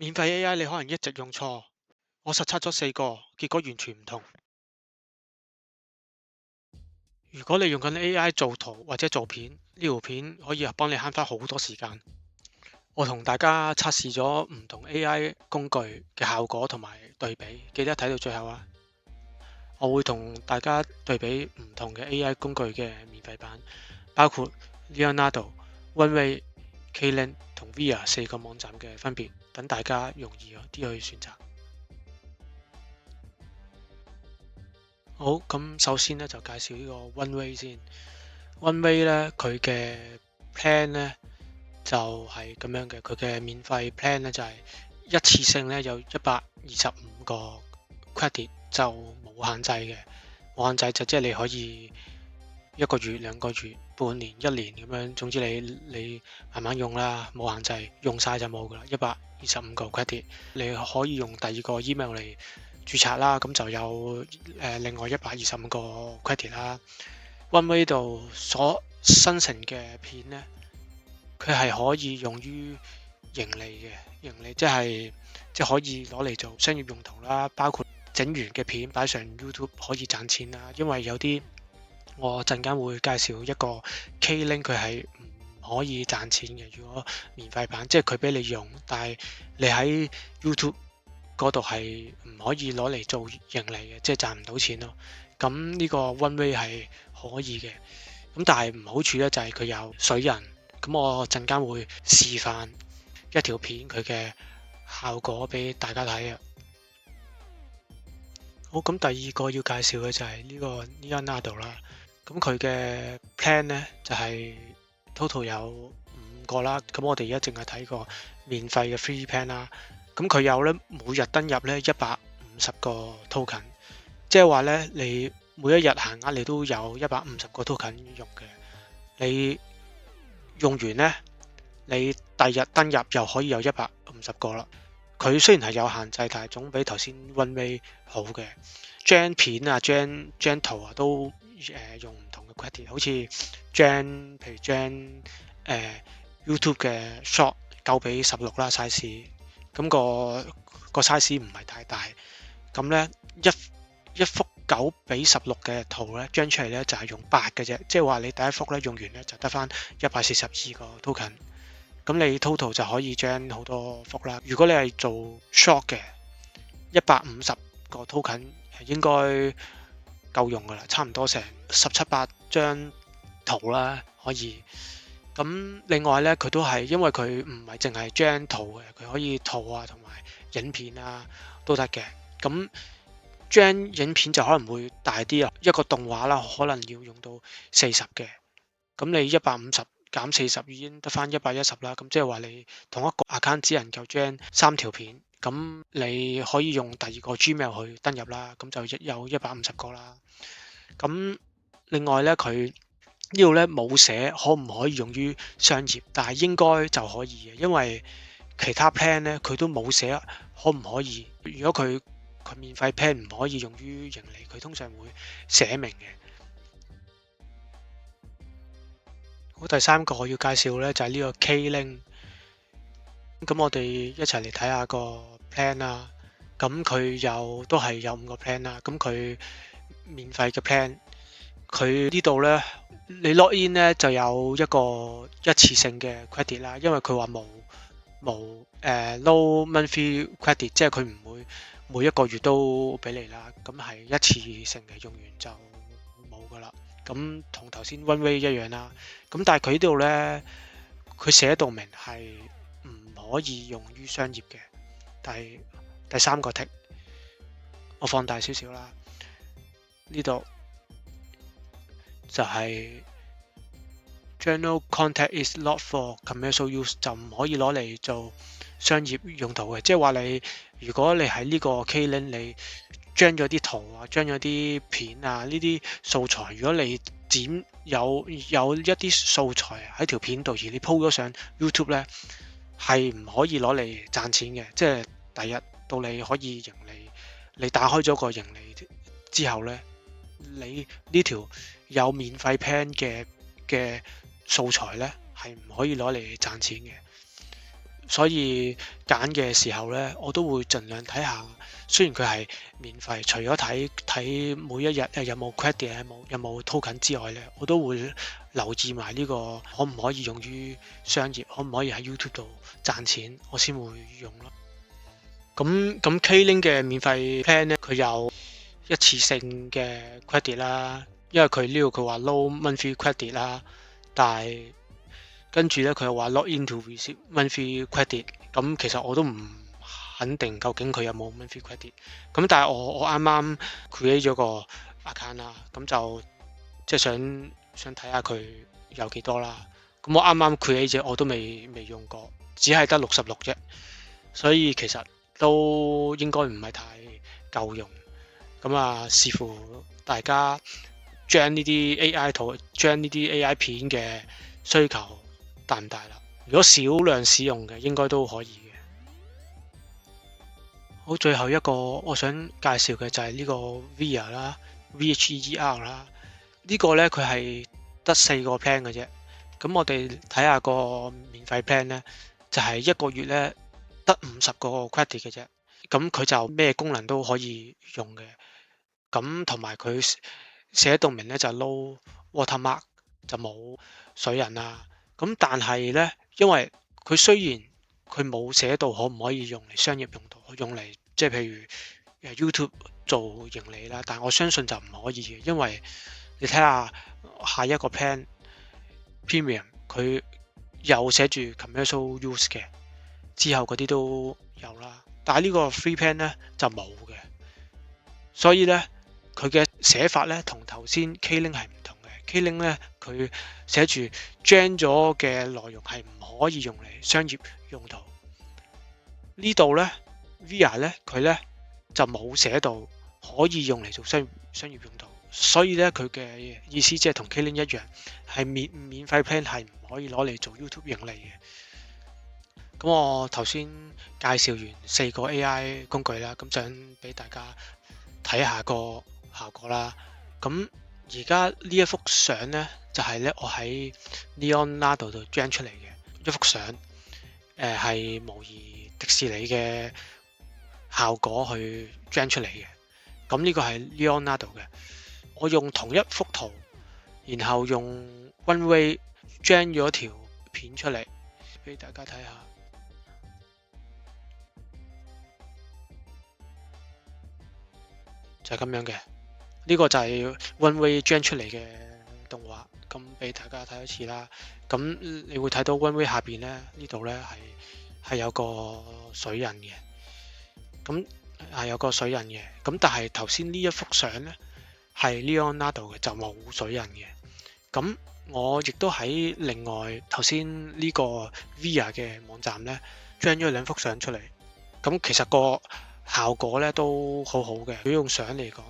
免費 AI 你可能一直用錯，我實測咗4個，結果完全唔同。如果你用緊 AI 做圖或者做片，呢條片可以幫你慳翻好多時間。我同大家測試咗唔同 AI 工具嘅效果同埋對比，記得睇到最後啊！我會同大家對比唔同嘅 AI 工具嘅免費版，包括 Leonardo、Runway、K-Link 同 Via 4個網站嘅分別，等大家容易啲去選擇。好，咁首先咧就介紹呢個 Runway 先。Runway 咧佢嘅 plan 咧就係咁樣嘅，佢嘅免費 plan 咧就係一次性咧有125個 credit 就冇限制嘅，冇限制就即係你可以1個月、2個月、半年、1年咁樣，總之你慢慢用啦，冇限制，用晒就冇噶啦。125個 credit，你可以用第2個 email 嚟註冊啦，咁就有另外125個 credit 啦。Runway 度所生成嘅片呢，佢係可以用於盈利嘅，盈利即係可以攞嚟做商業用途啦，包括整完嘅片擺上 YouTube 可以賺錢啦。因為有啲我陣間會介紹一個 K-Link 佢係唔可以賺錢嘅，如果免費版，即係佢俾你用，但係你喺 YouTube 嗰度係唔可以攞嚟做盈利嘅，即係賺唔到錢咯。咁呢個 Runway 係可以嘅，咁但係唔好處咧就係佢有水印。咁我陣間會示範一條片佢嘅效果俾大家睇啊。好，咁第2個要介紹嘅就係呢個 Leonardo 啦。咁佢嘅 plan 咧就係 total 有5個啦。咁我哋而家淨係睇個免費嘅 free plan 啦。咁佢有咧每日登入咧150個 token，即係話咧你每一日限額你都有150個 token 用嘅。你用完呢，你第日登入又可以有150個啦。佢雖然係有限制，但係總比頭先 Runway 好嘅。張片啊、張圖啊都用唔同嘅 credit， 好似譬如YouTube 嘅 short 9:16啦 size， 咁個 size 唔係太大。咁呢一幅9:16嘅圖咧，張出嚟咧就係用8嘅啫，即係話你第一幅咧用完咧就得翻142個 token， 咁你 total 就可以將好多幅啦。如果你係做 short 嘅，150個 token 係應該夠用噶啦，差唔多成17-18張圖啦，可以。咁另外咧，佢都係因為佢唔係淨係張圖嘅，佢可以圖啊同埋影片啊都得嘅。咁張影片就可能會大啲啊，一個動畫啦，可能要用到40嘅。咁你150減40已經得翻110啦。咁即係話你同一個 account 只能夠將3條片，咁你可以用第2個 Gmail 去登入啦，咁就有150個啦。咁另外咧，佢呢度咧冇寫可唔可以用於商業，但係應該就可以嘅，因為其他 plan 咧佢都冇寫可唔可以。如果佢免費 plan 唔可以用於盈利，佢通常會寫明嘅。好，第3個我要介紹咧就係呢個 K-Link。咁我哋一齊嚟睇下個 plan 啦。咁佢都係有5個 plan 啦。咁佢免費嘅 plan，佢呢度咧你 log in 咧就有一個一次性嘅 credit 啦，因為佢話冇no monthly credit， 即係佢唔會每一個月都俾你啦。咁係一次性嘅，用完就冇噶啦。咁同頭先 Runway 一樣啦。咁但係佢呢度咧，佢寫到明係唔可以用於商業嘅。第3個 tick， 我放大少少啦。呢度就係 General content is not for commercial use， 就唔可以攞嚟做商業用途嘅。即係話如果你喺呢個 K-Link 你將咗啲圖啊、將咗啲片啊呢啲素材，如果你有一啲素材喺條片度，而你 po 咗上 YouTube 咧，係唔可以攞嚟賺錢嘅。即係第日到你可以盈利，你打開咗個盈利之後咧，你呢條有免費 plan 嘅素材咧係唔可以攞嚟賺錢嘅。所以揀嘅時候呢，我都會盡量睇下。雖然佢係免費，除咗睇每一日有冇 credit 有冇 token 之外呢，我都會留意埋呢個可唔可以用於商業，可唔可以喺 YouTube 度賺錢，我先會用咯。咁 K-Link 嘅免費 plan 呢，佢有一次性嘅 credit 啦，因為佢呢度佢話 no monthly credit 啦，但係跟住咧佢又話 log into receive monthly credit，咁其實我都唔肯定究竟佢有冇 monthly credit，咁但係我啱啱 create 咗個 account 啦，咁就即係想睇下佢有幾多啦，咁我啱啱 create 咗我都未用過，只係得66啫，所以其實都應該唔係太夠用。咁啊，視乎大家將呢啲 AI 圖、將呢啲 AI 片嘅需求大唔大啦？如果少量使用嘅，應該都可以嘅。好，最後一個我想介紹嘅就係呢個 Via 啦 ，VHER 啦。呢個呢，佢係得4個 plan 嘅啫。咁我哋睇下個免費 plan 呢，就係一個月呢得50個 credit 嘅啫。咁佢就咩功能都可以用嘅。咁同埋佢寫到明咧就 no watermark 就冇水印啦。咁但係咧，因為佢雖然佢冇寫到可唔可以用嚟商業用途，用嚟即係譬如YouTube 做盈利啦，但我相信就唔可以嘅，因為你睇下下一個 plan premium 佢又寫住 commercial use 嘅，之後嗰啲都有啦，但係呢個 free plan 咧就冇嘅，所以咧。佢嘅寫法咧同頭先 K-Link 係唔同嘅。K-Link 咧佢寫住 gen 咗嘅內容係唔可以用嚟商業用途。呢度咧 Via 咧佢咧就冇寫到可以用嚟做商業用途，所以咧佢嘅意思即係同 K-Link 一樣，係免費 plan 係唔可以攞嚟做 YouTube 盈利嘅。咁我頭先介紹完4個 AI 工具啦，咁想俾大家睇下個效果啦，咁而家呢一幅相呢，就係呢我喺 Leonardo 度 gen 出嚟嘅一幅相，係模擬迪士尼嘅效果去 gen 出嚟嘅。咁呢個係 Leonardo 嘅，我用同一幅圖，然後用 Runway gen 咗條片出嚟俾大家睇下，就係咁樣嘅。呢個就係 Runway gen 出嚟嘅動畫，咁俾大家睇一次啦。咁你會睇到 Runway 下邊咧，呢度咧係有個水印嘅，咁係有個水印嘅。咁但係頭先呢一幅相咧係 Leonardo 嘅，就冇水印嘅。咁我亦都喺另外頭先呢個 Via 嘅網站咧 gen 咗2幅相出嚟。咁其實個效果咧都好好嘅，如果用相嚟講。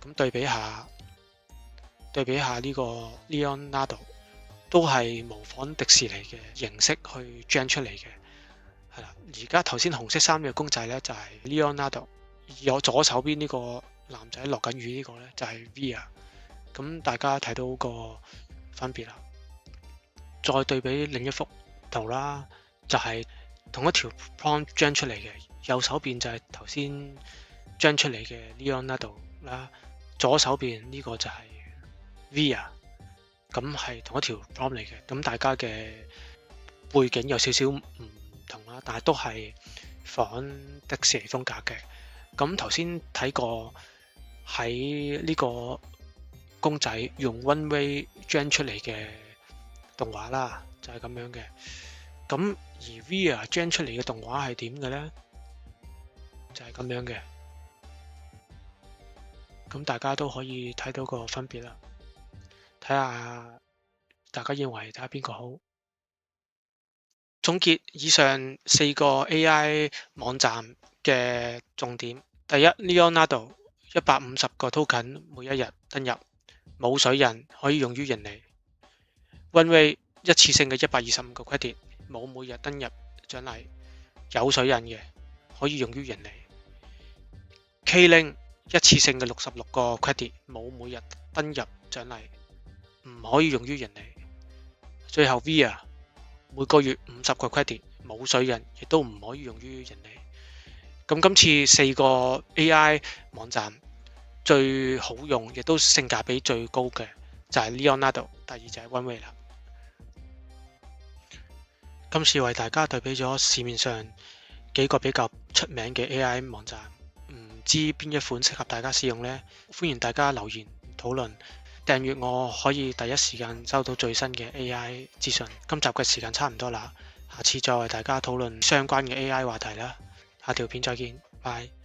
咁對比下呢個 Leonardo 都係模仿迪士尼嘅形式去 gen 出嚟嘅，係啦。而家頭先紅色衫嘅公仔咧就係 Leonardo， 而我左手邊呢個男仔落緊雨呢個咧就係 Via。咁大家睇到個分別啦。再對比另一幅圖啦，就係同一條 prompt gen 出嚟嘅，右手邊就係頭先 gen 出嚟嘅 Leonardo 啦。左手邊呢個就係 Via， 咁係同一條 prompt 嚟嘅，咁大家嘅背景有少少唔同啦，但係都係仿迪士尼風格嘅。咁頭先睇過喺呢個公仔用 Runway gen 出嚟嘅動畫啦，就係咁樣嘅。咁而 Via gen 出嚟嘅動畫係點嘅呢？就係咁樣嘅。咁大家都可以睇到個分別啦，睇下大家認為睇下邊個好。總結以上4個 AI 網站嘅重點：第一 ，Leonardo 150個 token 每一日登入，冇水印，可以用於盈利。Runway 一次性嘅125個 credit， 冇每日登入獎勵，有水印嘅，可以用於盈利。K-Link一次性嘅66個 credit， 冇每日登入獎勵，唔可以用於盈利。最後 Via 每個月50個 credit，冇水人，亦都唔可以用於人類。咁今次4個 AI 網站最好用，亦都性價比最高嘅就係 Leonardo，第二就係 Oneway 啦。今次為大家對比咗市面上幾個比較出名嘅 AI 網站，唔知邊一款適合大家使用呢？歡迎大家留言討論，訂閱我可以第一時間收到最新嘅 AI 資訊。今集嘅時間差唔多啦，下次再為大家討論相關嘅 AI 話題啦。下條片再見，拜。